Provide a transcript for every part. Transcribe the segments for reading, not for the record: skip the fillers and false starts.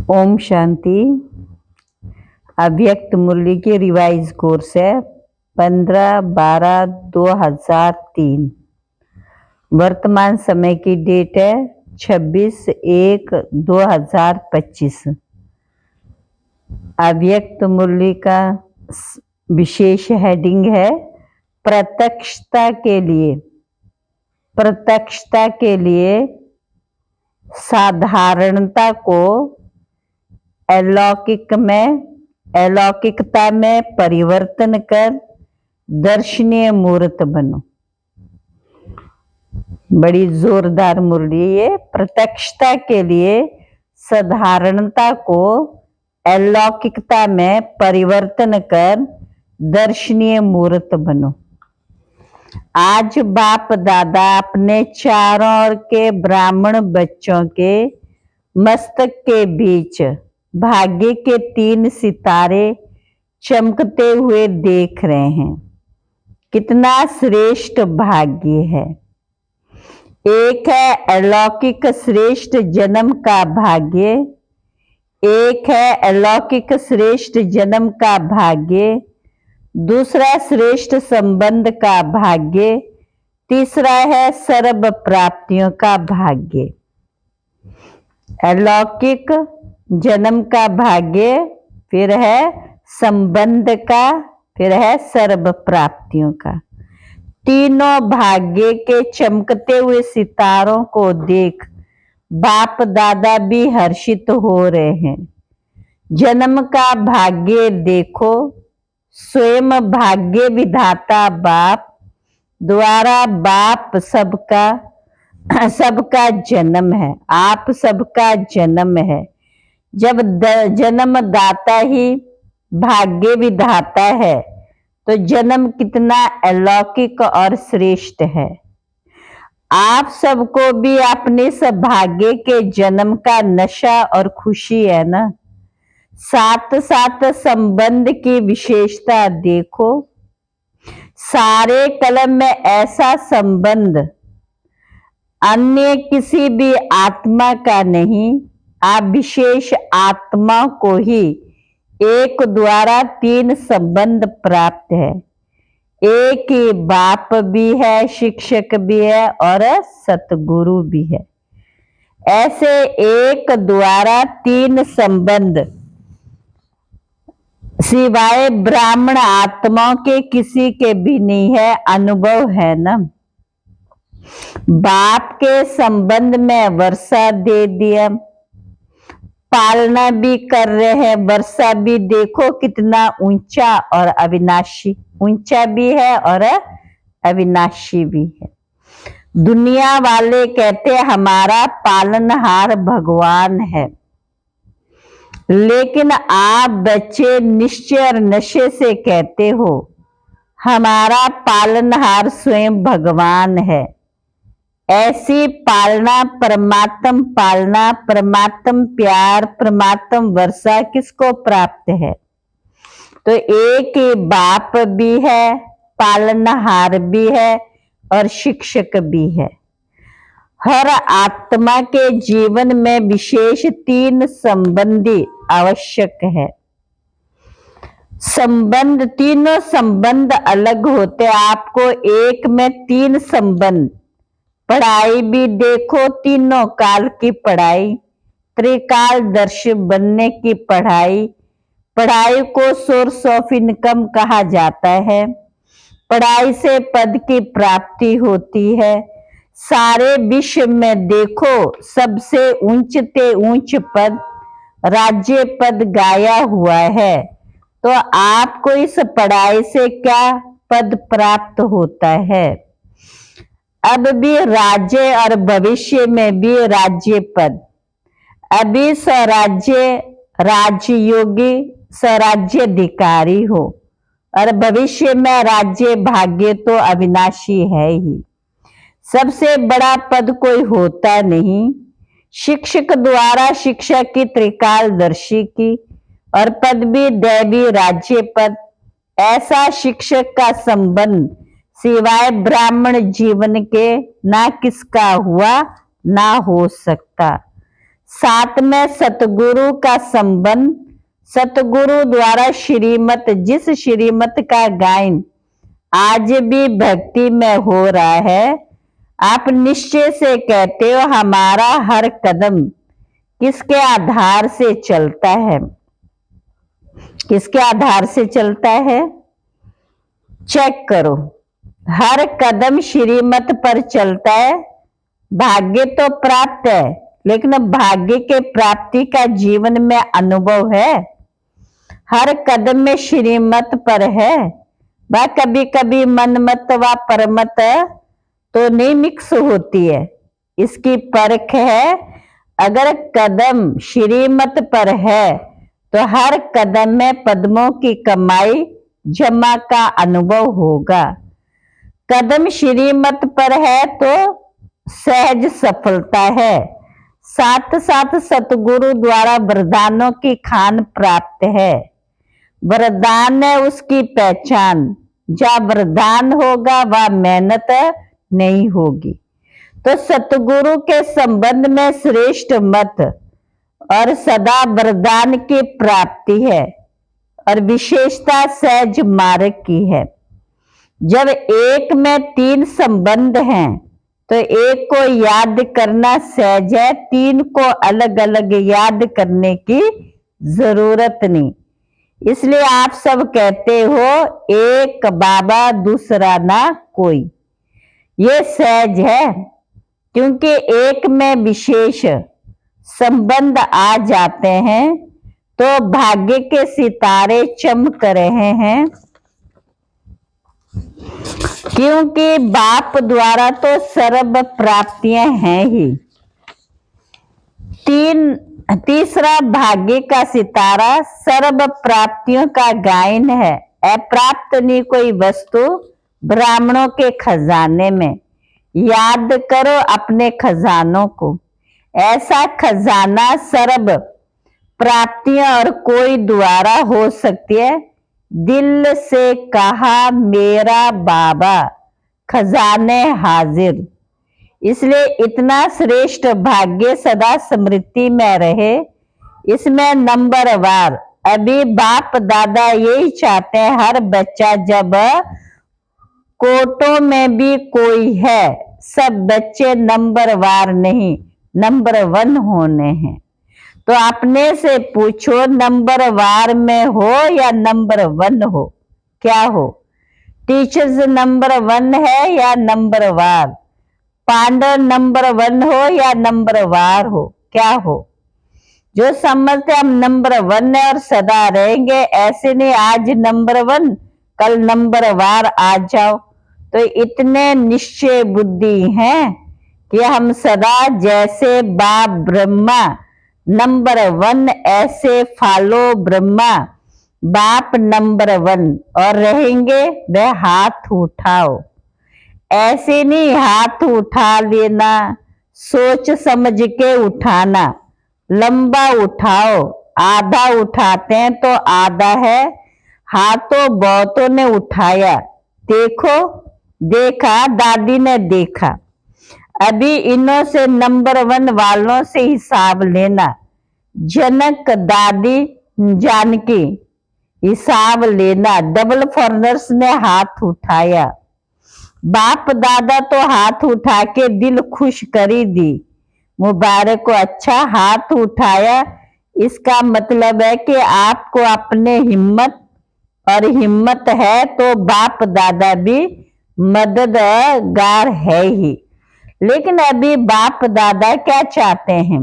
ओम शांति। अव्यक्त मुरली की revise course है 15/12/2003। वर्तमान समय की डेट है 26/1/2025। अव्यक्त मुरली का विशेष हेडिंग है प्रत्यक्षता के लिए साधारणता को अलौकिकता में परिवर्तन कर दर्शनीय मूर्त बनो। बड़ी जोरदार मुरली है। प्रत्यक्षता के लिए साधारणता को अलौकिकता में परिवर्तन कर दर्शनीय मूर्त बनो। आज बाप दादा अपने चारों ओर के ब्राह्मण बच्चों के मस्तक के बीच भाग्य के 3 सितारे चमकते हुए देख रहे हैं। कितना श्रेष्ठ भाग्य है। एक है अलौकिक श्रेष्ठ जन्म का भाग्य, एक है अलौकिक श्रेष्ठ जन्म का भाग्य, दूसरा श्रेष्ठ संबंध का भाग्य, तीसरा है सर्व प्राप्तियों का भाग्य। अलौकिक जन्म का भाग्य, फिर है संबंध का, फिर है सर्व प्राप्तियों का। तीनों भाग्य के चमकते हुए सितारों को देख बाप दादा भी हर्षित हो रहे हैं। जन्म का भाग्य देखो, स्वयं भाग्य विधाता बाप द्वारा बाप सबका जन्म है, आप सबका जन्म है। जब जन्मदाता ही भाग्य विधाता है तो जन्म कितना अलौकिक और श्रेष्ठ है। आप सबको भी अपने सौभाग्य के जन्म का नशा और खुशी है ना। साथ साथ संबंध की विशेषता देखो। सारे कलम में ऐसा संबंध अन्य किसी भी आत्मा का नहीं, आप विशेष आत्मा को ही एक द्वारा 3 संबंध प्राप्त है। एक ही बाप भी है, शिक्षक भी है और सतगुरु भी है। ऐसे एक द्वारा 3 संबंध सिवाय ब्राह्मण आत्माओं के किसी के भी नहीं है। अनुभव है ना। बाप के संबंध में वर्षा दे दिया, पालना भी कर रहे हैं। वर्षा भी देखो कितना ऊंचा और अविनाशी, ऊंचा भी है और अविनाशी भी है। दुनिया वाले कहते हैं हमारा पालनहार भगवान है, लेकिन आप बच्चे निश्चय और नशे से कहते हो हमारा पालनहार स्वयं भगवान है। ऐसी पालना, परमात्म प्यार, परमात्म वर्षा किसको प्राप्त है? तो एक ही बाप भी है, पालनहार भी है और शिक्षक भी है। हर आत्मा के जीवन में विशेष 3 संबंधी आवश्यक है। संबंध, तीनों संबंध अलग होते हैं। आपको एक में 3 संबंध। पढ़ाई भी देखो, तीनों काल की पढ़ाई, त्रिकालदर्शी बनने की पढ़ाई। पढ़ाई को सोर्स ऑफ इनकम कहा जाता है। पढ़ाई से पद की प्राप्ति होती है। सारे विश्व में देखो सबसे ऊंचते ऊंच पद राज्य पद गाया हुआ है। तो आपको इस पढ़ाई से क्या पद प्राप्त होता है? अब भी राज्य और भविष्य में भी राज्य पद। अभी स्वराज्य राजयोगी स्वराज्याधिकारी हो और भविष्य में राज्य भाग्य तो अविनाशी है ही। सबसे बड़ा पद कोई होता नहीं। शिक्षक द्वारा शिक्षा की त्रिकालदर्शी की और पद भी दैवी राज्य पद। ऐसा शिक्षक का संबंध सिवाय ब्राह्मण जीवन के ना किसका हुआ ना हो सकता। साथ में सतगुरु का संबंध, सतगुरु द्वारा श्रीमत, जिस श्रीमत का गायन आज भी भक्ति में हो रहा है, आप निश्चय से कहते हो हमारा हर कदम किसके आधार से चलता है? किसके आधार से चलता है? चेक करो, हर कदम श्रीमत पर चलता है। भाग्य तो प्राप्त है, लेकिन भाग्य के प्राप्ति का जीवन में अनुभव है। हर कदम में श्रीमत पर है। वह कभी कभी मनमत व परमत तो नहीं मिक्स होती है, इसकी परख है। अगर कदम श्रीमत पर है तो हर कदम में पद्मों की कमाई जमा का अनुभव होगा। कदम श्रीमत पर है तो सहज सफलता है। साथ साथ सतगुरु द्वारा वरदानों की खान प्राप्त है। वरदान है उसकी पहचान। जहाँ वरदान होगा वह मेहनत नहीं होगी। तो सतगुरु के संबंध में श्रेष्ठ मत और सदा वरदान की प्राप्ति है और विशेषता सहज मार्ग की है। जब एक में तीन संबंध हैं तो एक को याद करना सहज है, तीन को अलग अलग याद करने की जरूरत नहीं। इसलिए आप सब कहते हो एक बाबा दूसरा ना कोई। ये सहज है क्योंकि एक में विशेष संबंध आ जाते हैं तो भाग्य के सितारे चमक रहे हैं। क्योंकि बाप द्वारा तो सर्व प्राप्तियां हैं ही। तीसरा भाग्य का सितारा सर्व प्राप्तियों का गायन है। अप्राप्त नहीं कोई वस्तु ब्राह्मणों के खजाने में। याद करो अपने खजानों को। ऐसा खजाना सर्व प्राप्तियां और कोई द्वारा हो सकती है। दिल से कहा मेरा बाबा खजाने हाजिर। इसलिए इतना श्रेष्ठ भाग्य सदा स्मृति में रहे। इसमें नंबरवार अभी बाप दादा यही चाहते हैं, हर बच्चा जब कोटों में भी कोई है, सब बच्चे नंबरवार नहीं नंबर 1 होने हैं। तो अपने से पूछो नंबरवार में हो या नंबर 1 हो, क्या हो? टीचर्स नंबर 1 है या नंबरवार? पांडव नंबर 1 हो या नंबरवार हो, क्या हो? जो समझते हम नंबर 1 है और सदा रहेंगे, ऐसे नहीं आज नंबर 1 कल नंबरवार आ जाओ। तो इतने निश्चय बुद्धि हैं कि हम सदा जैसे बाप ब्रह्मा नंबर 1 ऐसे फॉलो ब्रह्मा बाप नंबर 1 और रहेंगे। वह हाथ उठाओ, ऐसे नहीं हाथ उठा लेना, सोच समझ के उठाना। लंबा उठाओ, आधा उठाते हैं तो आधा है। हाथों बहुतों ने उठाया, देखो देखा, दादी ने देखा। अभी इन्हों से नंबर 1 वालों से हिसाब लेना। जनक दादी जानकी हिसाब लेना। डबल फॉरनर्स ने हाथ उठाया। बाप दादा तो हाथ उठा के दिल खुश करी दी, मुबारक को। अच्छा हाथ उठाया, इसका मतलब है कि आपको अपने हिम्मत और हिम्मत है तो बाप दादा भी मददगार है ही। लेकिन अभी बाप दादा क्या चाहते हैं?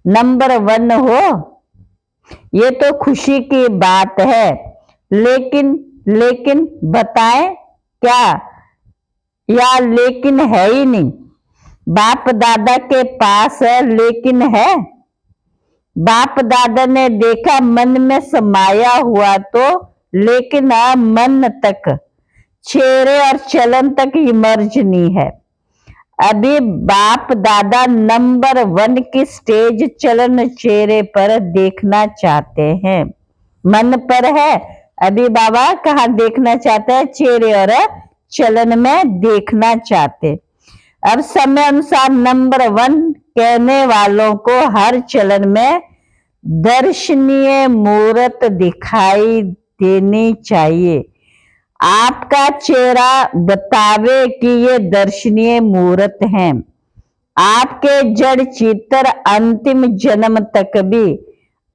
नंबर 1 हो। ये तो खुशी की बात है, लेकिन बताएं क्या? या लेकिन है ही नहीं। बाप दादा के पास है लेकिन है। बाप दादा ने देखा मन में समाया हुआ तो लेकिन मन तक, चेहरे और चलन तक इमर्ज नहीं है। अभी बाप दादा नंबर 1 की स्टेज चलन चेहरे पर देखना चाहते हैं। मन पर है, अभी बाबा कहाँ देखना चाहते हैं? चेहरे और चलन में देखना चाहते। अब समय अनुसार नंबर 1 कहने वालों को हर चलन में दर्शनीय मूर्त दिखाई देनी चाहिए। आपका चेहरा बतावे कि ये दर्शनीय मूर्त हैं। आपके जड़ चित्र अंतिम जन्म तक भी,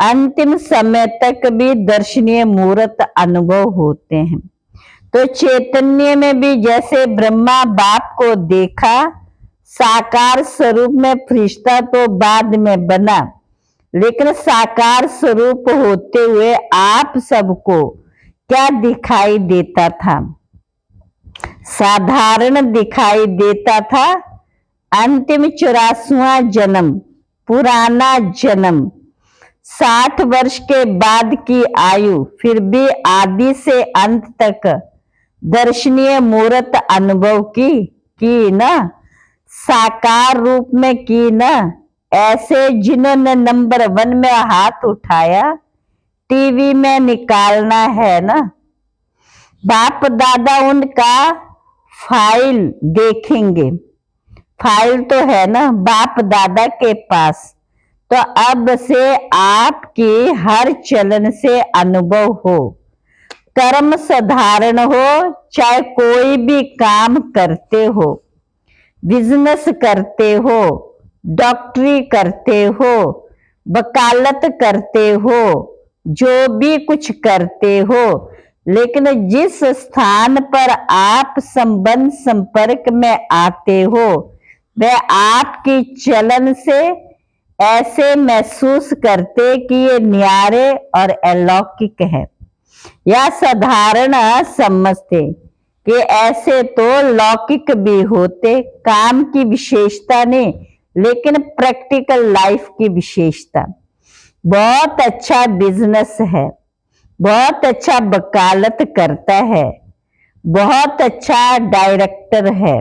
अंतिम समय तक भी दर्शनीय मूर्त अनुभव होते हैं। तो चैतन्य में भी जैसे ब्रह्मा बाप को देखा, साकार स्वरूप में फरिश्ता तो बाद में बना, लेकिन साकार स्वरूप होते हुए आप सबको क्या दिखाई देता था? साधारण दिखाई देता था। अंतिम 84वां जन्म, पुराना जन्म, 60 वर्ष के बाद की आयु, फिर भी आदि से अंत तक दर्शनीय मूर्त अनुभव की ना, साकार रूप में की ना। ऐसे जिन्होंने नंबर 1 में हाथ उठाया, टीवी में निकालना है ना। बाप दादा उनका फाइल देखेंगे, फाइल तो है ना बाप दादा के पास। तो अब से आपकी हर चलन से अनुभव हो, कर्म साधारण हो, चाहे कोई भी काम करते हो, बिजनेस करते हो, डॉक्टरी करते हो, वकालत करते हो, जो भी कुछ करते हो, लेकिन जिस स्थान पर आप संबंध संपर्क में आते हो, वह आपकी चलन से ऐसे महसूस करते कि ये न्यारे और अलौकिक है, या साधारण समझते कि ऐसे तो लौकिक भी होते। काम की विशेषता नहीं, लेकिन प्रैक्टिकल लाइफ की विशेषता। बहुत अच्छा बिजनेस है, बहुत अच्छा वकालत करता है, बहुत अच्छा डायरेक्टर है,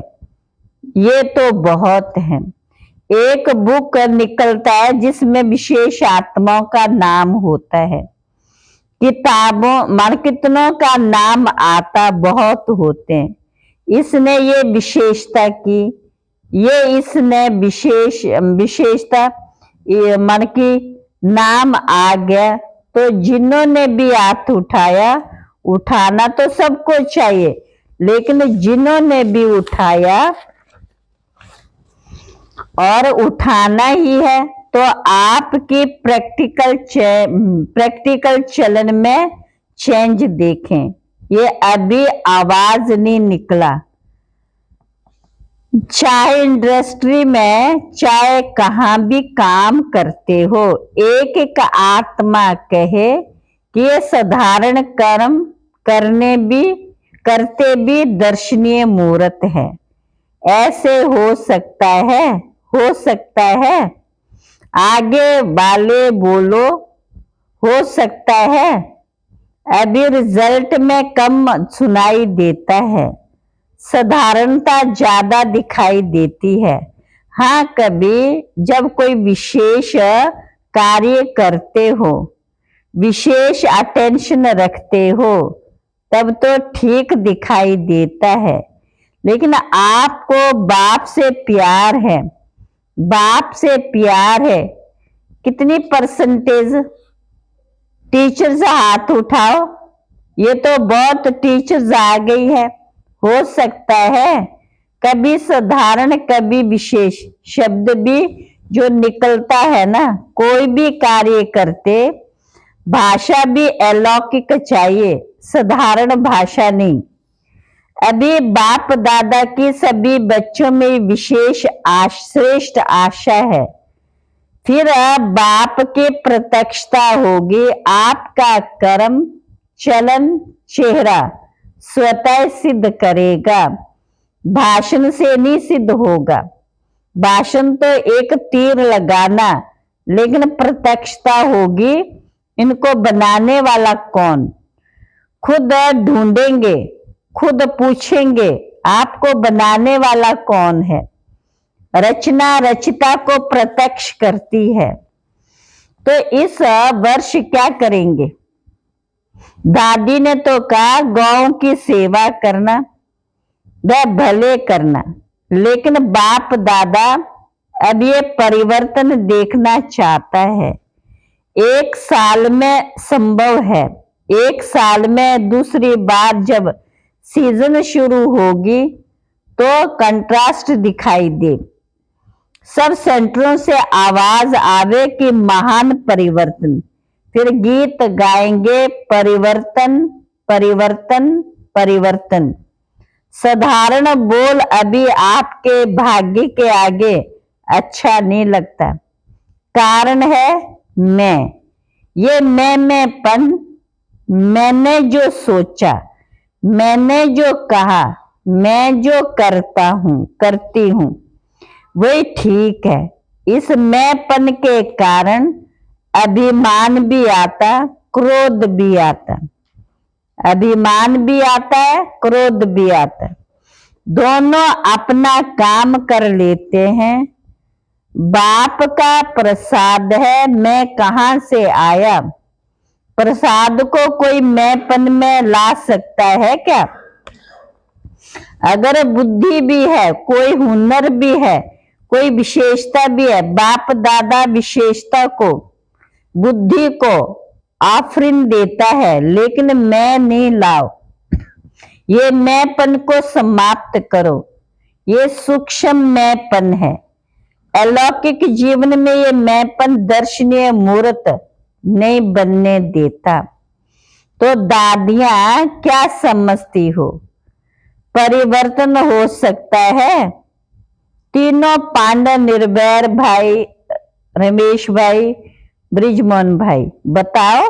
ये तो बहुत है। एक बुक निकलता है जिसमें विशेष आत्माओं का नाम होता है। किताबों मान कितनों का नाम आता, बहुत होते हैं। इसने ये विशेषता की, ये इसने विशेषता मान की नाम आ गया। तो जिन्होंने भी हाथ उठाया, उठाना तो सबको चाहिए, लेकिन जिन्होंने भी उठाया और उठाना ही है, तो आपकी प्रैक्टिकल चलन में चेंज देखें। ये अभी आवाज नहीं निकला। चाहे इंडस्ट्री में, चाहे कहाँ भी काम करते हो, एक एक आत्मा कहे कि ये साधारण कर्म करते भी दर्शनीय मूर्त है। ऐसे हो सकता है, हो सकता है। आगे वाले बोलो, हो सकता है। अभी रिजल्ट में कम सुनाई देता है, साधारणता ज्यादा दिखाई देती है। हाँ, कभी जब कोई विशेष कार्य करते हो, विशेष अटेंशन रखते हो, तब तो ठीक दिखाई देता है। लेकिन आपको बाप से प्यार है, बाप से प्यार है। कितनी परसेंटेज? टीचर्स हाथ उठाओ। ये तो बहुत टीचर्स आ गई है। हो सकता है कभी साधारण कभी विशेष शब्द भी जो निकलता है ना, कोई भी कार्य करते, भाषा भी अलौकिक चाहिए, साधारण भाषा नहीं। अभी बाप दादा की सभी बच्चों में विशेष श्रेष्ठ आशा है। फिर बाप की प्रत्यक्षता होगी। आपका कर्म चलन चेहरा स्वतः सिद्ध करेगा, भाषण से नहीं सिद्ध होगा। भाषण तो एक तीर लगाना, लेकिन प्रत्यक्षता होगी। इनको बनाने वाला कौन? खुद ढूंढेंगे, खुद पूछेंगे आपको बनाने वाला कौन है। रचना रचिता को प्रत्यक्ष करती है। तो इस वर्ष क्या करेंगे? दादी ने तो कहा गौ की सेवा करना, वह भले करना, लेकिन बाप दादा अब ये परिवर्तन देखना चाहता है। 1 साल में संभव है, 1 साल में दूसरी बार जब सीजन शुरू होगी तो कंट्रास्ट दिखाई दे, सब सेंटरों से आवाज आवे कि महान परिवर्तन, फिर गीत गाएंगे परिवर्तन परिवर्तन परिवर्तन। साधारण बोल अभी आपके भाग्य के आगे अच्छा नहीं लगता। कारण है मैं, ये मैंपन, मैंने जो सोचा, मैंने जो कहा, मैं जो करता हूं करती हूं वही ठीक है। इस मैंपन के कारण अभिमान भी आता, क्रोध भी आता, अभिमान भी आता है, क्रोध भी आता है। दोनों अपना काम कर लेते हैं। बाप का प्रसाद है, मैं कहां से आया। प्रसाद को कोई मैंपन में ला सकता है क्या? अगर बुद्धि भी है, कोई हुनर भी है, कोई विशेषता भी है, बाप दादा विशेषता को, बुद्धि को आफरीन देता है, लेकिन मैं नहीं लाओ। ये मैंपन को समाप्त करो। ये सूक्ष्म मैंपन है। अलौकिक जीवन में ये मैंपन दर्शनीय मूर्त नहीं बनने देता। तो दादियां क्या समझती हो? परिवर्तन हो सकता है। तीनों पांडव, निर्भय भाई, रमेश भाई, ब्रिजमोहन भाई, बताओ।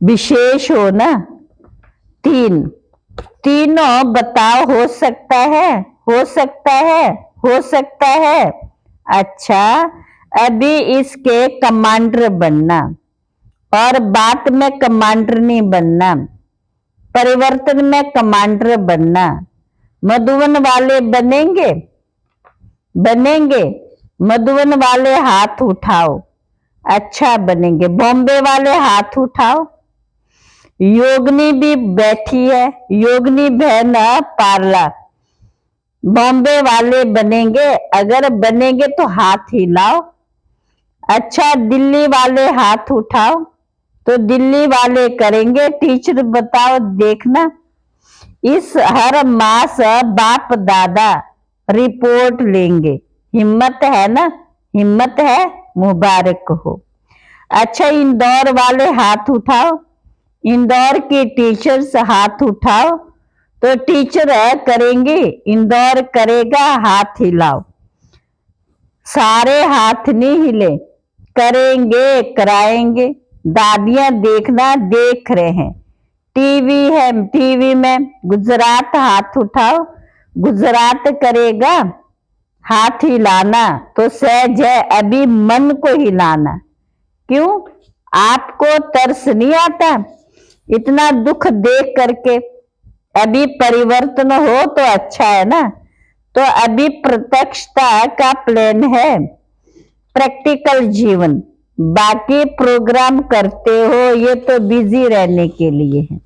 विशेष हो ना, तीनों बताओ। हो सकता है, हो सकता है, हो सकता है। अच्छा, अभी इसके कमांडर बनना, और बात में कमांडर नहीं बनना, परिवर्तन में कमांडर बनना। मधुबन वाले बनेंगे, बनेंगे। मधुबन वाले हाथ उठाओ। अच्छा, बनेंगे। बॉम्बे वाले हाथ उठाओ। योगनी भी बैठी है, योगनी बहन पारला। बॉम्बे वाले बनेंगे? अगर बनेंगे तो हाथ हिलाओ। अच्छा, दिल्ली वाले हाथ उठाओ, तो दिल्ली वाले करेंगे। टीचर बताओ, देखना इस हर मास बाप दादा रिपोर्ट लेंगे। हिम्मत है ना? हिम्मत है, मुबारक हो। अच्छा, इंदौर वाले हाथ उठाओ। इंदौर की टीचर्स हाथ उठाओ, तो टीचर करेंगे, इंदौर करेगा, हाथ हिलाओ। सारे हाथ नहीं हिले, करेंगे, कराएंगे। दादियां देखना, देख रहे हैं। टीवी है, टीवी में गुजरात हाथ उठाओ। गुजरात करेगा, हाथ हिलाना तो सहज है। अभी मन को हिलाना। क्यों? आपको तरस नहीं आता इतना दुख देख करके? अभी परिवर्तन हो तो अच्छा है ना। तो अभी प्रत्यक्षता का प्लान है, प्रैक्टिकल जीवन। बाकी प्रोग्राम करते हो ये तो बिजी रहने के लिए है,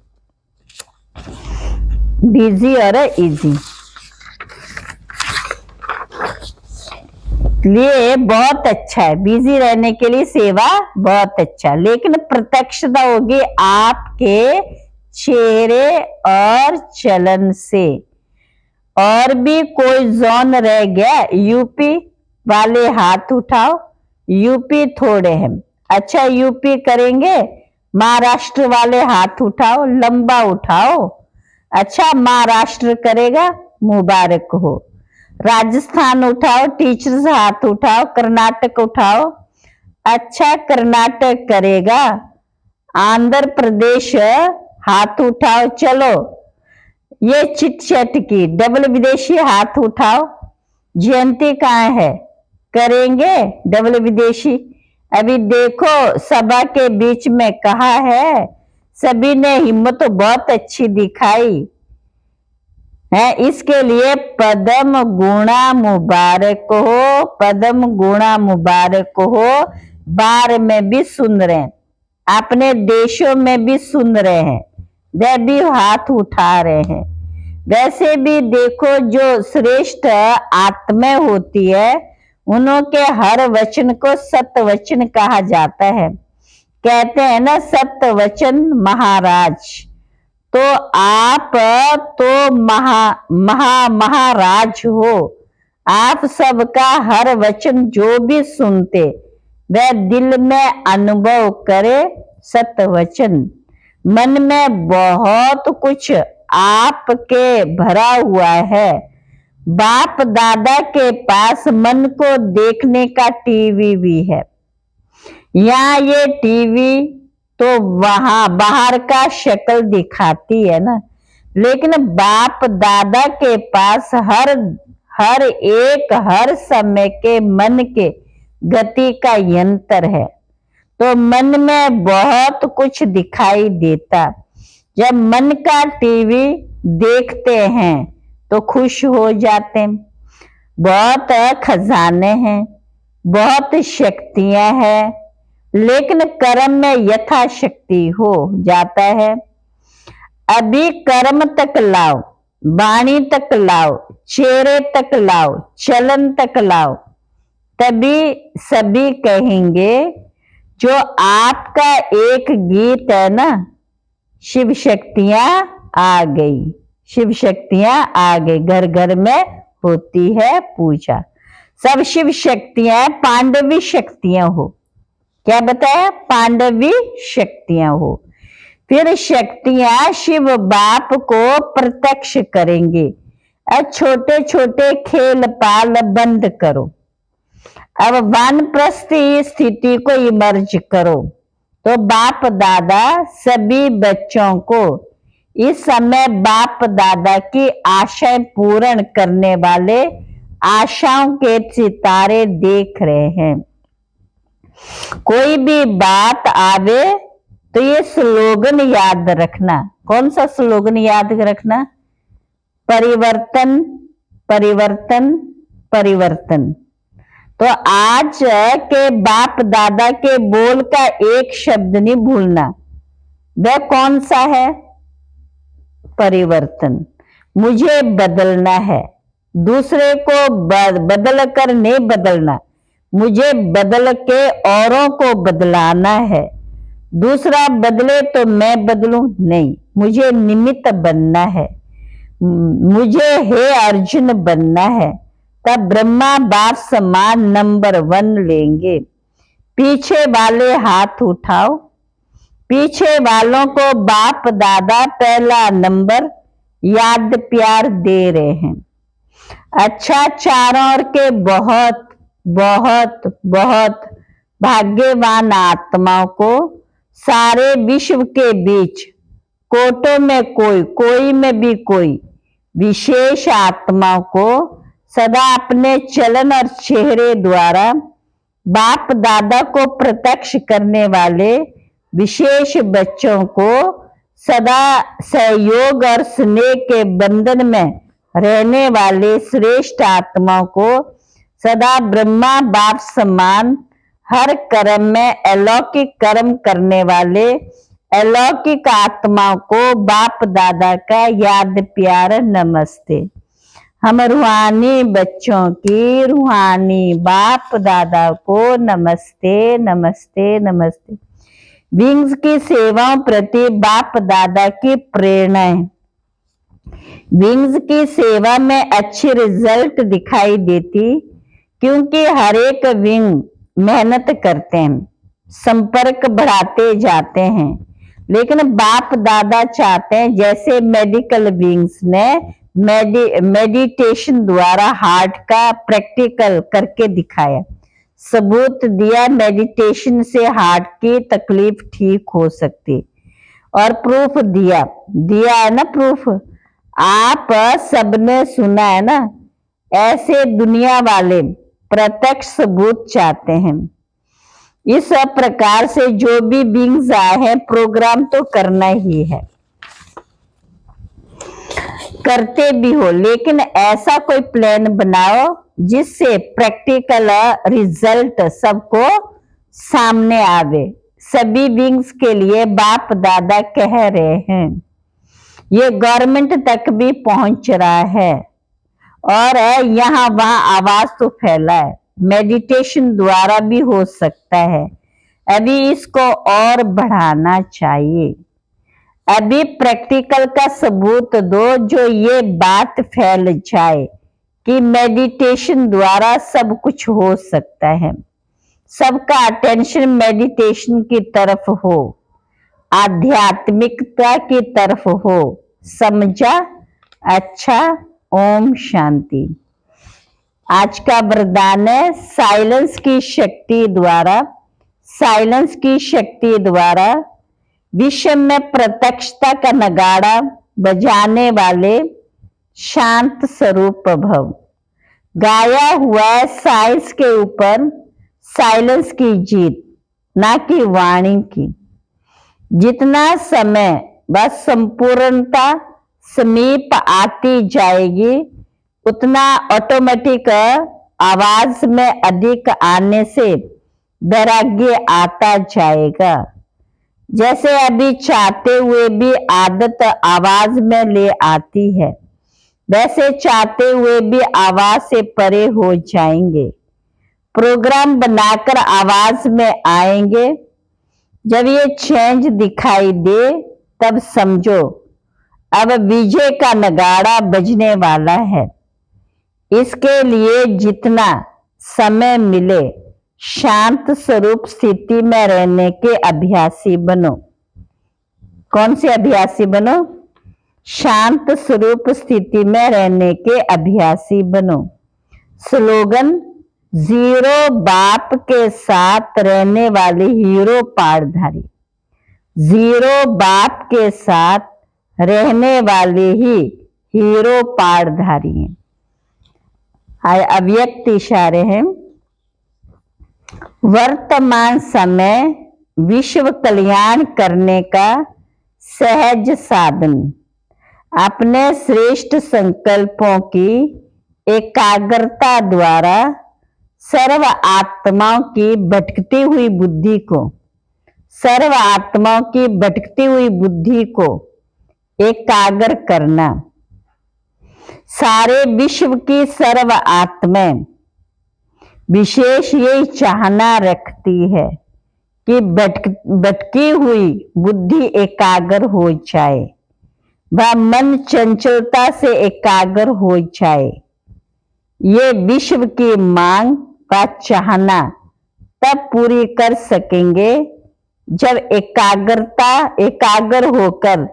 बिजी और इजी। लिए बहुत अच्छा है, बिजी रहने के लिए सेवा बहुत अच्छा। लेकिन प्रत्यक्षता होगी आपके चेहरे और चलन से। और भी कोई जोन रह गया? यूपी वाले हाथ उठाओ। यूपी थोड़े हैं। अच्छा, यूपी करेंगे। महाराष्ट्र वाले हाथ उठाओ, लंबा उठाओ। अच्छा, महाराष्ट्र करेगा, मुबारक हो। राजस्थान उठाओ, टीचर्स हाथ उठाओ। कर्नाटक उठाओ। अच्छा, कर्नाटक करेगा। आंध्र प्रदेश हाथ उठाओ। चलो, ये चिट चट की डबल विदेशी हाथ उठाओ। जयंती कहाँ है? करेंगे डबल विदेशी। अभी देखो सभा के बीच में कहा है, सभी ने हिम्मत बहुत अच्छी दिखाई है। इसके लिए पद्म गुणा मुबारक हो, पद्म गुणा मुबारक हो। बाहर में भी सुन रहे हैं, अपने देशों में भी सुन रहे हैं, वे भी हाथ उठा रहे हैं। वैसे भी देखो, जो श्रेष्ठ आत्मा होती है उनके हर वचन को सत्य वचन कहा जाता है। कहते हैं ना, सत्य वचन महाराज। तो आप तो महाराज हो। आप सबका हर वचन जो भी सुनते वह दिल में अनुभव करे सत्य वचन। मन में बहुत कुछ आपके भरा हुआ है। बाप दादा के पास मन को देखने का टीवी भी है। यहाँ ये टीवी तो वहां बाहर का शक्ल दिखाती है ना, लेकिन बाप दादा के पास हर एक हर समय के मन के गति का यंत्र है। तो मन में बहुत कुछ दिखाई देता। जब मन का टीवी देखते हैं तो खुश हो जाते हैं। बहुत खजाने हैं, बहुत शक्तियां हैं, लेकिन कर्म में यथाशक्ति हो जाता है। अभी कर्म तक लाओ, वाणी तक लाओ, चेहरे तक लाओ, चलन तक लाओ, तभी सभी कहेंगे। जो आपका एक गीत है ना, शिव शक्तियां आ गई, शिव शक्तियां आ गई। घर घर में होती है पूजा। सब शिव शक्तियां पांडवी शक्तियां हो। क्या बताया? पांडवी शक्तियां हो। फिर शक्तियां शिव बाप को प्रत्यक्ष करेंगे। अब छोटे छोटे खेल पाल बंद करो। अब वानप्रस्थ स्थिति को इमर्ज करो। तो बाप दादा सभी बच्चों को इस समय बाप दादा की आशाएं पूर्ण करने वाले आशाओं के सितारे देख रहे हैं। कोई भी बात आवे तो ये स्लोगन याद रखना। कौन सा स्लोगन याद रखना? परिवर्तन, परिवर्तन, परिवर्तन। तो आज के बाप दादा के बोल का एक शब्द नहीं भूलना। वह कौन सा है? परिवर्तन। मुझे बदलना है। दूसरे को बदल कर नहीं बदलना, मुझे बदल के औरों को बदलाना है। दूसरा बदले तो मैं बदलूं नहीं, मुझे निमित्त बनना है। मुझे हे अर्जुन बनना है। तब ब्रह्मा बाप समान नंबर 1 लेंगे। पीछे वाले हाथ उठाओ। पीछे वालों को बाप दादा पहला नंबर याद प्यार दे रहे हैं। अच्छा, चारों ओर के बहुत बहुत बहुत भाग्यवान आत्माओं को सारे विश्व के बीच कोटों में कोई, कोई में भी कोई विशेष आत्माओं को सदा अपने चलन और चेहरे द्वारा बाप दादा को प्रत्यक्ष करने वाले विशेष बच्चों को सदा सहयोग और स्नेह के बंधन में रहने वाले श्रेष्ठ आत्माओं को सदा ब्रह्मा बाप समान हर कर्म में अलौकिक कर्म करने वाले अलौकिक आत्माओं को बाप दादा का याद प्यार नमस्ते। हम रूहानी बच्चों की रूहानी बाप दादा को नमस्ते नमस्ते नमस्ते। विंग्स की सेवाओं प्रति बाप दादा की प्रेरणा है। विंग्स की सेवा में अच्छी रिजल्ट दिखाई देती, क्योंकि हर एक विंग मेहनत करते हैं, संपर्क बढ़ाते जाते हैं। लेकिन बाप दादा चाहते हैं, जैसे मेडिकल विंग्स ने मेडिटेशन द्वारा हार्ट का प्रैक्टिकल करके दिखाया, सबूत दिया मेडिटेशन से हार्ट की तकलीफ ठीक हो सकती, और प्रूफ दिया है ना। प्रूफ आप सबने सुना है ना। ऐसे दुनिया वाले प्रत्यक्ष सबूत चाहते हैं। इस प्रकार से जो भी बीइंग्स आए हैं, प्रोग्राम तो करना ही है, करते भी हो, लेकिन ऐसा कोई प्लान बनाओ जिससे प्रैक्टिकल रिजल्ट सबको सामने आवे। सभी विंग्स के लिए बाप दादा कह रहे हैं, ये गवर्नमेंट तक भी पहुंच रहा है और यहाँ वहां आवाज तो फैला है। मेडिटेशन द्वारा भी हो सकता है। अभी इसको और बढ़ाना चाहिए। अभी प्रैक्टिकल का सबूत दो जो ये बात फैल जाए कि मेडिटेशन द्वारा सब कुछ हो सकता है। सबका अटेंशन मेडिटेशन की तरफ हो, आध्यात्मिकता की तरफ हो। समझा? अच्छा, ओम शांति। आज का वरदान है साइलेंस की शक्ति द्वारा विश्व में प्रत्यक्षता का नगाड़ा बजाने वाले शांत स्वरूप भव। गाया हुआ है साइंस के ऊपर साइलेंस की जीत, ना कि वाणी की। जितना समय बस संपूर्णता समीप आती जाएगी उतना ऑटोमेटिक आवाज में अधिक आने से वैराग्य आता जाएगा। जैसे अभी चाहते हुए भी आदत आवाज में ले आती है, वैसे चाहते हुए भी आवाज से परे हो जाएंगे। प्रोग्राम बनाकर आवाज में आएंगे। जब ये चेंज दिखाई दे तब समझो अब विजय का नगाड़ा बजने वाला है। इसके लिए जितना समय मिले शांत स्वरूप स्थिति में रहने के अभ्यासी बनो। कौन से अभ्यासी बनो? शांत स्वरूप स्थिति में रहने के अभ्यासी बनो। स्लोगन: जीरो बाप के साथ रहने वाले हीरो पाठधारी। जीरो बाप के साथ रहने वाले ही हीरो पाठधारी हैं। अव्यक्त इशारे हैं। वर्तमान समय विश्व कल्याण करने का सहज साधन। अपने श्रेष्ठ संकल्पों की एकाग्रता द्वारा सर्व आत्माओं की भटकती हुई बुद्धि को एकाग्र करना। सारे विश्व की सर्व आत्माएं विशेष यही चाहना रखती है कि भटकी हुई बुद्धि एकाग्र हो जाए, वह मन चंचलता से एकाग्र हो जाए। ये विश्व की मांग व चाहना तब पूरी कर सकेंगे जब एकाग्र होकर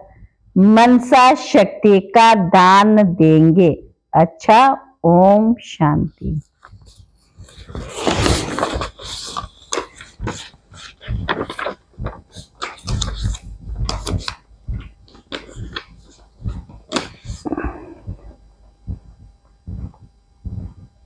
मनसा शक्ति का दान देंगे। अच्छा, ओम शांति।